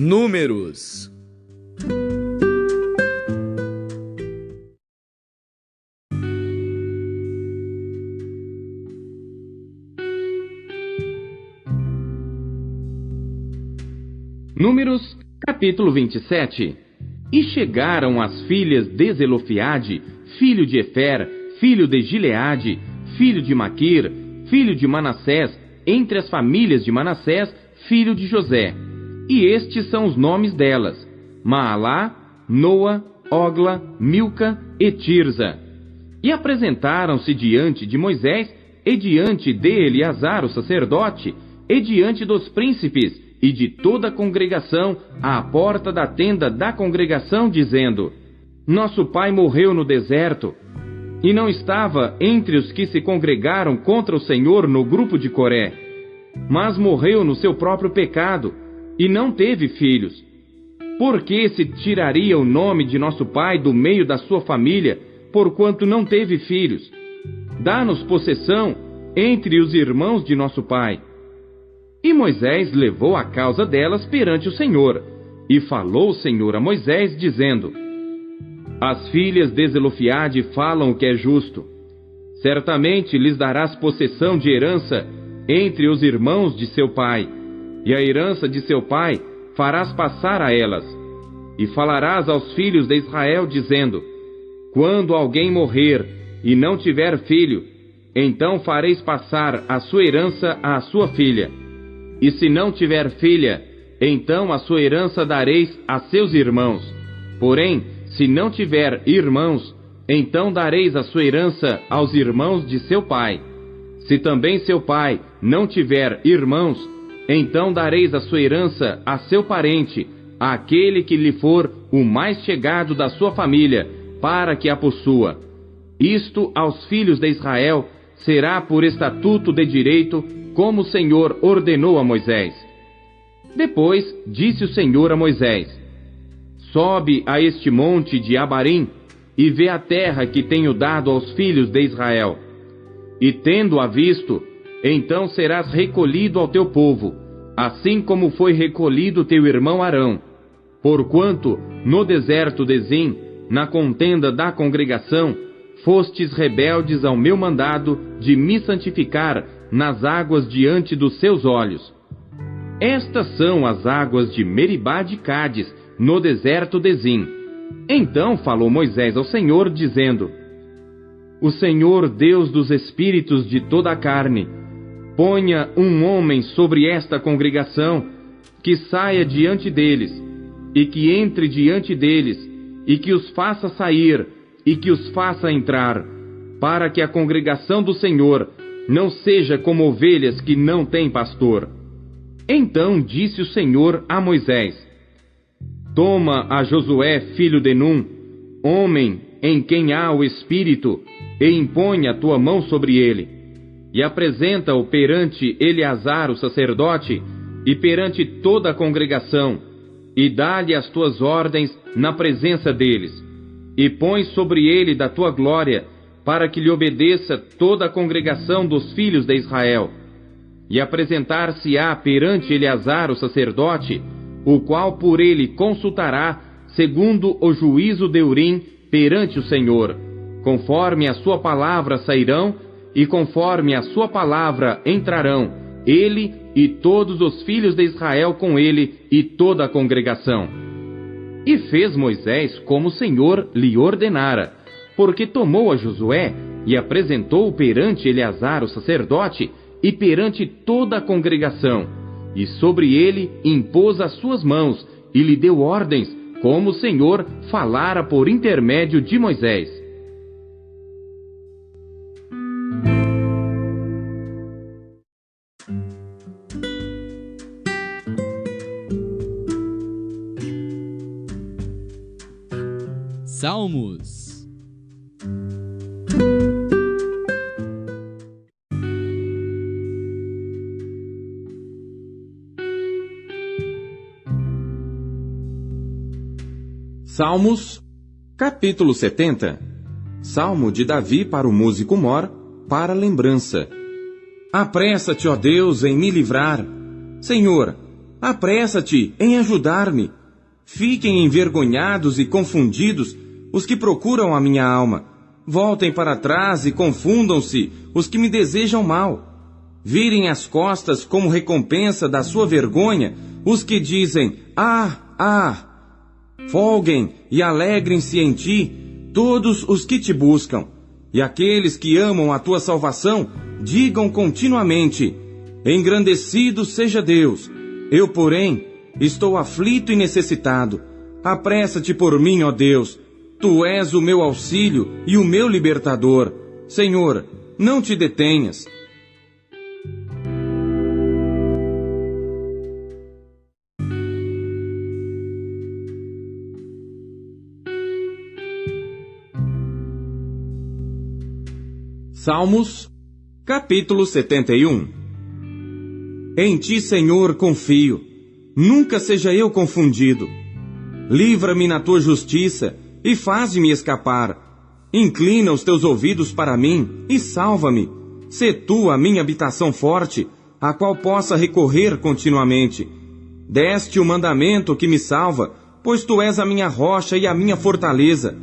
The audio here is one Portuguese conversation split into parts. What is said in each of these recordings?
Números. Números, capítulo 27. E chegaram as filhas de Zelofiade, filho de Efer, filho de Gileade, filho de Maquir, filho de Manassés, entre as famílias de Manassés, filho de José. E estes são os nomes delas: Maalá, Noa, Ogla, Milca e Tirza. E apresentaram-se diante de Moisés, e diante de Eleazar, o sacerdote, e diante dos príncipes, e de toda a congregação, à porta da tenda da congregação, dizendo: Nosso pai morreu no deserto, e não estava entre os que se congregaram contra o Senhor no grupo de Coré, mas morreu no seu próprio pecado, e não teve filhos. Por que se tiraria o nome de nosso pai do meio da sua família, porquanto não teve filhos? Dá-nos possessão entre os irmãos de nosso pai. E Moisés levou a causa delas perante o Senhor. E falou o Senhor a Moisés, dizendo: As filhas de Zelofiade falam o que é justo. Certamente lhes darás possessão de herança entre os irmãos de seu pai, e a herança de seu pai farás passar a elas. E falarás aos filhos de Israel, dizendo: Quando alguém morrer e não tiver filho, então fareis passar a sua herança à sua filha. E se não tiver filha, então a sua herança dareis a seus irmãos. Porém, se não tiver irmãos, então dareis a sua herança aos irmãos de seu pai. Se também seu pai não tiver irmãos, então dareis a sua herança a seu parente, àquele que lhe for o mais chegado da sua família, para que a possua. Isto aos filhos de Israel será por estatuto de direito, como o Senhor ordenou a Moisés. Depois disse o Senhor a Moisés: Sobe a este monte de Abarim, e vê a terra que tenho dado aos filhos de Israel. E tendo-a visto, então serás recolhido ao teu povo, assim como foi recolhido teu irmão Arão. Porquanto, no deserto de Zim, na contenda da congregação, fostes rebeldes ao meu mandado de me santificar nas águas diante dos seus olhos. Estas são as águas de Meribá de Cádiz, no deserto de Zim. Então falou Moisés ao Senhor, dizendo: O Senhor, Deus dos espíritos de toda a carne, ponha um homem sobre esta congregação, que saia diante deles, e que entre diante deles, e que os faça sair, e que os faça entrar, para que a congregação do Senhor não seja como ovelhas que não têm pastor. Então disse o Senhor a Moisés: Toma a Josué, filho de Num, homem em quem há o Espírito, e impõe a tua mão sobre ele, e apresenta-o perante Eleazar, o sacerdote, e perante toda a congregação, e dá-lhe as tuas ordens na presença deles, e põe sobre ele da tua glória, para que lhe obedeça toda a congregação dos filhos de Israel. E apresentar-se-á perante Eleazar, o sacerdote, o qual por ele consultará, segundo o juízo de Urim, perante o Senhor. Conforme a sua palavra sairão, e conforme a sua palavra entrarão, ele e todos os filhos de Israel com ele, e toda a congregação. E fez Moisés como o Senhor lhe ordenara, porque tomou a Josué e apresentou-o perante Eleazar, o sacerdote, e perante toda a congregação, e sobre ele impôs as suas mãos, e lhe deu ordens, como o Senhor falara por intermédio de Moisés. Salmos. Salmos, capítulo 70. Salmo de Davi para o músico mor, para lembrança. Apressa-te, ó Deus, em me livrar. Senhor, apressa-te em ajudar-me. Fiquem envergonhados e confundidos os que procuram a minha alma. Voltem para trás e confundam-se os que me desejam mal. Virem as costas como recompensa da sua vergonha os que dizem, ah! Folguem e alegrem-se em ti todos os que te buscam. E aqueles que amam a tua salvação, digam continuamente, engrandecido seja Deus. Eu, porém, estou aflito e necessitado. Apressa-te por mim, ó Deus. Tu és o meu auxílio e o meu libertador. Senhor, não te detenhas. Salmos, capítulo 71. Em ti, Senhor, confio. Nunca seja eu confundido. Livra-me na tua justiça e faze-me escapar. Inclina os teus ouvidos para mim e salva-me. Sê tu a minha habitação forte, a qual possa recorrer continuamente. Deste o mandamento que me salva, pois tu és a minha rocha e a minha fortaleza.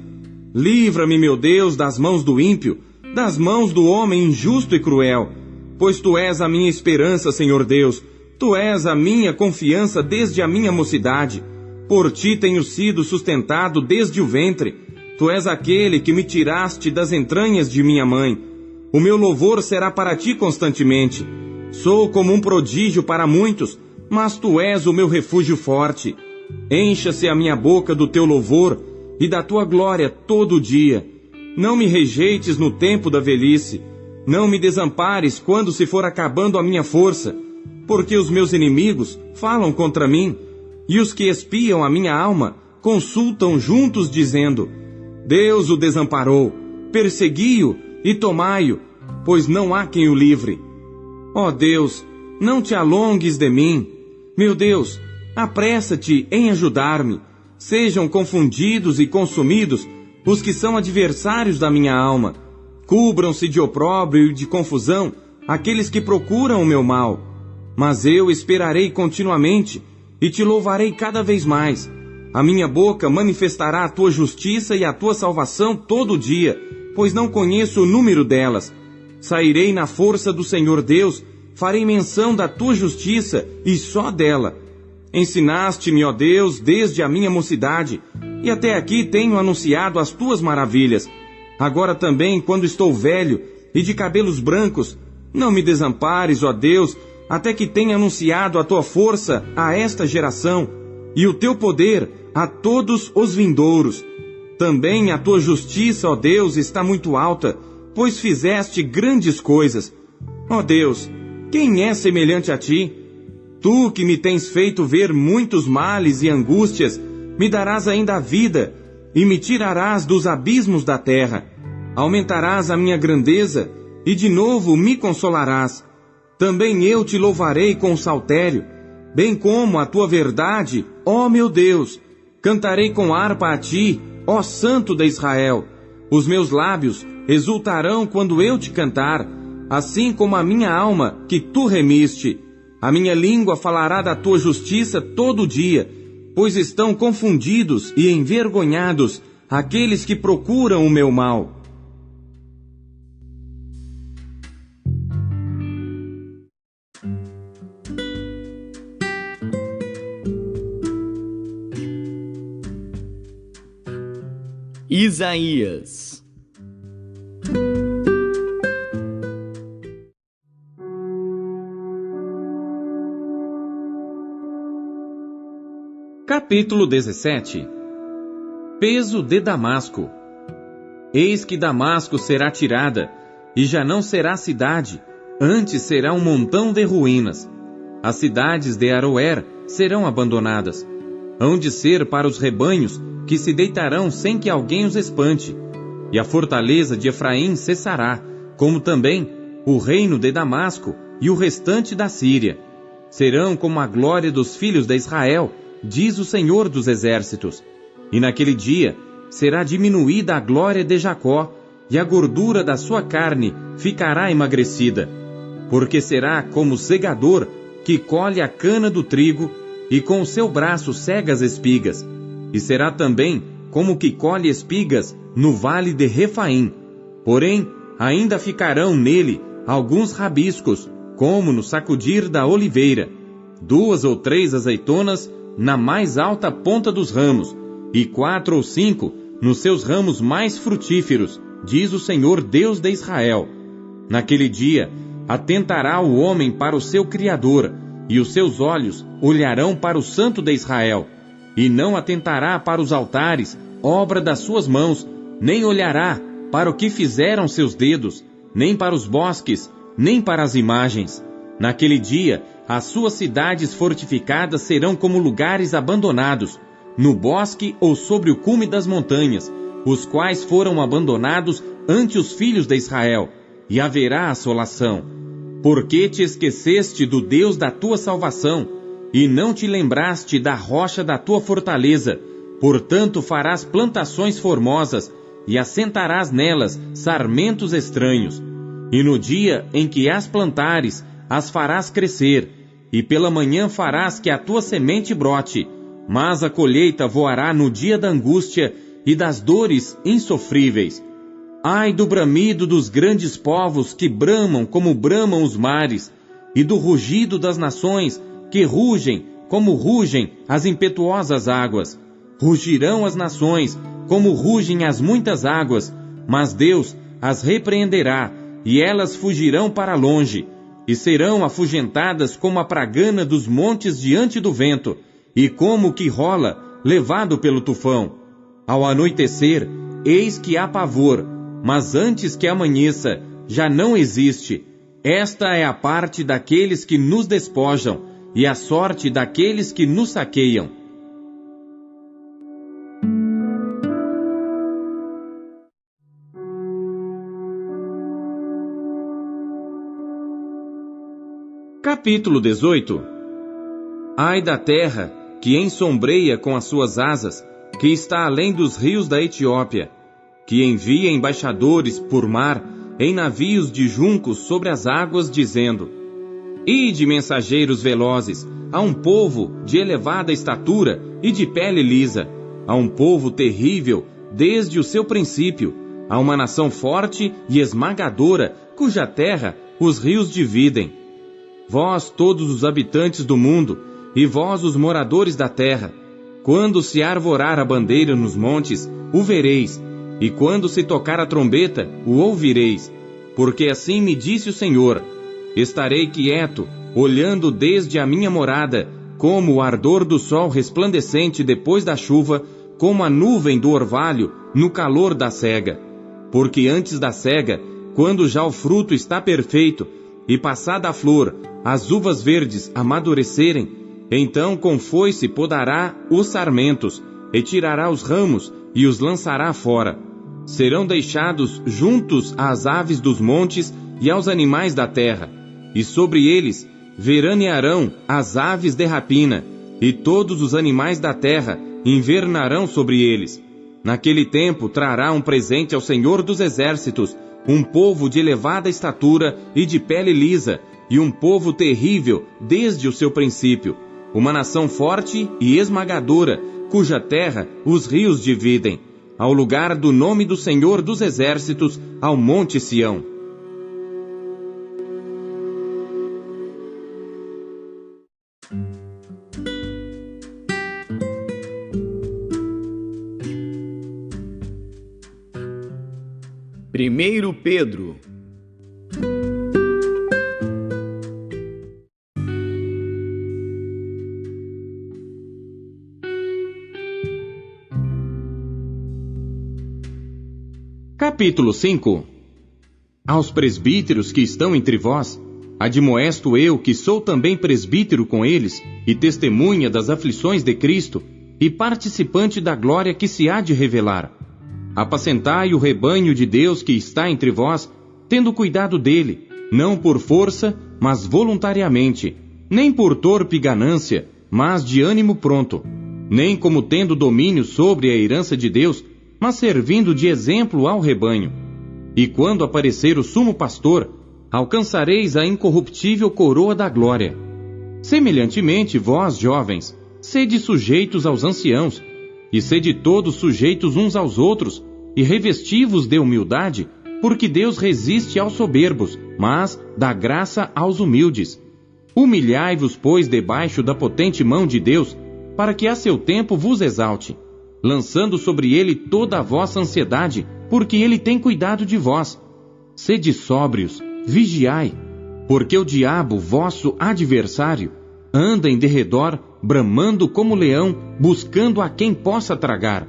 Livra-me, meu Deus, das mãos do ímpio, das mãos do homem injusto e cruel. Pois tu és a minha esperança, Senhor Deus. Tu és a minha confiança desde a minha mocidade. Por ti tenho sido sustentado desde o ventre. Tu és aquele que me tiraste das entranhas de minha mãe. O meu louvor será para ti constantemente. Sou como um prodígio para muitos, mas tu és o meu refúgio forte. Encha-se a minha boca do teu louvor e da tua glória todo o dia. Não me rejeites no tempo da velhice. Não me desampares quando se for acabando a minha força. Porque os meus inimigos falam contra mim, e os que espiam a minha alma consultam juntos dizendo, Deus o desamparou, persegui-o e tomai-o, pois não há quem o livre. Ó Deus, não te alongues de mim. Meu Deus, apressa-te em ajudar-me. Sejam confundidos e consumidos os que são adversários da minha alma. Cubram-se de opróbrio e de confusão aqueles que procuram o meu mal. Mas eu esperarei continuamente e te louvarei cada vez mais. A minha boca manifestará a tua justiça e a tua salvação todo o dia, pois não conheço o número delas. Sairei na força do Senhor Deus, farei menção da tua justiça e só dela. Ensinaste-me, ó Deus, desde a minha mocidade, e até aqui tenho anunciado as tuas maravilhas. Agora também, quando estou velho e de cabelos brancos, não me desampares, ó Deus, até que tenha anunciado a tua força a esta geração, e o teu poder a todos os vindouros. Também a tua justiça, ó Deus, está muito alta, pois fizeste grandes coisas. Ó Deus, quem é semelhante a ti? Tu que me tens feito ver muitos males e angústias, me darás ainda a vida, e me tirarás dos abismos da terra. Aumentarás a minha grandeza, e de novo me consolarás. Também eu te louvarei com o saltério, bem como a tua verdade, ó meu Deus. Cantarei com harpa a ti, ó Santo de Israel. Os meus lábios exultarão quando eu te cantar, assim como a minha alma que tu remiste. A minha língua falará da tua justiça todo o dia, pois estão confundidos e envergonhados aqueles que procuram o meu mal. Isaías. Capítulo 17. Peso de Damasco. Eis que Damasco será tirada, e já não será cidade, antes será um montão de ruínas. As cidades de Aroer serão abandonadas. Hão de ser para os rebanhos que se deitarão sem que alguém os espante. E a fortaleza de Efraim cessará, como também o reino de Damasco e o restante da Síria. Serão como a glória dos filhos de Israel, diz o Senhor dos Exércitos. E naquele dia será diminuída a glória de Jacó, e a gordura da sua carne ficará emagrecida. Porque será como o segador que colhe a cana do trigo e com o seu braço cega as espigas, e será também como o que colhe espigas no vale de Refaim. Porém, ainda ficarão nele alguns rabiscos, como no sacudir da oliveira, 2 ou 3 azeitonas na mais alta ponta dos ramos, e 4 ou 5 nos seus ramos mais frutíferos, diz o Senhor Deus de Israel. Naquele dia, atentará o homem para o seu Criador, e os seus olhos olharão para o Santo de Israel, e não atentará para os altares, obra das suas mãos, nem olhará para o que fizeram seus dedos, nem para os bosques, nem para as imagens. Naquele dia, as suas cidades fortificadas serão como lugares abandonados, no bosque ou sobre o cume das montanhas, os quais foram abandonados ante os filhos de Israel, e haverá assolação. Porque te esqueceste do Deus da tua salvação, e não te lembraste da rocha da tua fortaleza, portanto farás plantações formosas, e assentarás nelas sarmentos estranhos. E no dia em que as plantares, as farás crescer, e pela manhã farás que a tua semente brote, mas a colheita voará no dia da angústia e das dores insofríveis. Ai do bramido dos grandes povos que bramam como bramam os mares, e do rugido das nações que rugem como rugem as impetuosas águas. Rugirão as nações como rugem as muitas águas, mas Deus as repreenderá, e elas fugirão para longe, e serão afugentadas como a pragana dos montes diante do vento, e como o que rola, levado pelo tufão. Ao anoitecer, eis que há pavor, mas antes que amanheça, já não existe. Esta é a parte daqueles que nos despojam, e a sorte daqueles que nos saqueiam. Capítulo 18. Ai da terra, que ensombreia com as suas asas, que está além dos rios da Etiópia, que envia embaixadores por mar, em navios de juncos sobre as águas, dizendo: Ide, mensageiros velozes, a um povo de elevada estatura e de pele lisa, a um povo terrível desde o seu princípio, a uma nação forte e esmagadora, cuja terra os rios dividem. Vós, todos os habitantes do mundo, e vós, os moradores da terra, quando se arvorar a bandeira nos montes, o vereis, e quando se tocar a trombeta, o ouvireis. Porque assim me disse o Senhor: estarei quieto, olhando desde a minha morada, como o ardor do sol resplandecente depois da chuva, como a nuvem do orvalho no calor da cega. Porque antes da cega, quando já o fruto está perfeito, e passada a flor, as uvas verdes amadurecerem, então com foice podará os sarmentos, e tirará os ramos, e os lançará fora. Serão deixados juntos às aves dos montes e aos animais da terra, e sobre eles veranearão as aves de rapina, e todos os animais da terra invernarão sobre eles. Naquele tempo trará um presente ao Senhor dos Exércitos, um povo de elevada estatura e de pele lisa, e um povo terrível desde o seu princípio, uma nação forte e esmagadora, cuja terra os rios dividem, ao lugar do nome do Senhor dos Exércitos, ao monte Sião. Primeiro Pedro. Capítulo 5. Aos presbíteros que estão entre vós, admoesto eu, que sou também presbítero com eles, e testemunha das aflições de Cristo, e participante da glória que se há de revelar. Apacentai o rebanho de Deus que está entre vós, tendo cuidado dele, não por força, mas voluntariamente, nem por torpe ganância, mas de ânimo pronto, nem como tendo domínio sobre a herança de Deus, mas servindo de exemplo ao rebanho. E quando aparecer o sumo pastor, alcançareis a incorruptível coroa da glória. Semelhantemente, vós, jovens, sede sujeitos aos anciãos, e sede todos sujeitos uns aos outros, e revesti-vos de humildade, porque Deus resiste aos soberbos, mas dá graça aos humildes. Humilhai-vos, pois, debaixo da potente mão de Deus, para que a seu tempo vos exalte, lançando sobre ele toda a vossa ansiedade, porque ele tem cuidado de vós. Sede sóbrios, vigiai, porque o diabo, vosso adversário, anda em derredor, bramando como leão, buscando a quem possa tragar,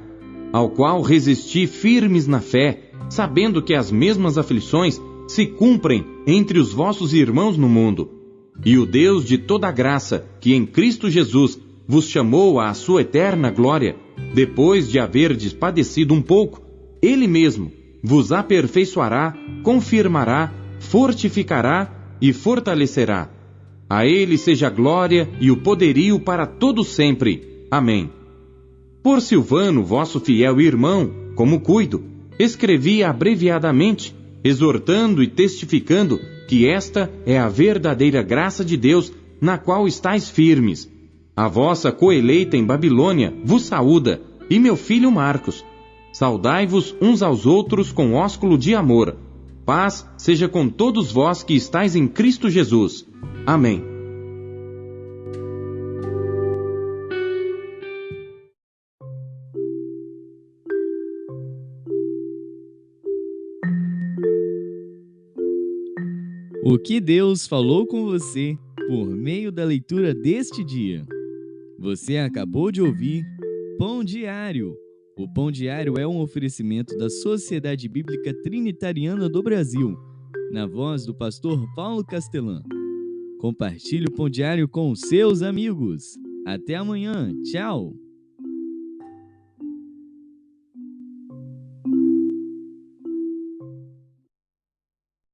ao qual resisti firmes na fé, sabendo que as mesmas aflições se cumprem entre os vossos irmãos no mundo. E o Deus de toda graça, que em Cristo Jesus vos chamou à sua eterna glória, depois de haverdes padecido um pouco, Ele mesmo vos aperfeiçoará, confirmará, fortificará e fortalecerá. A Ele seja a glória e o poderio para todo sempre. Amém. Por Silvano, vosso fiel irmão, como cuido, escrevi abreviadamente, exortando e testificando que esta é a verdadeira graça de Deus, na qual estáis firmes. A vossa coeleita em Babilônia vos saúda, e meu filho Marcos. Saudai-vos uns aos outros com ósculo de amor. Paz seja com todos vós que estáis em Cristo Jesus. Amém. O que Deus falou com você por meio da leitura deste dia? Você acabou de ouvir Pão Diário. O Pão Diário é um oferecimento da Sociedade Bíblica Trinitariana do Brasil, na voz do pastor Paulo Castelã. Compartilhe o Pão Diário com seus amigos. Até amanhã. Tchau!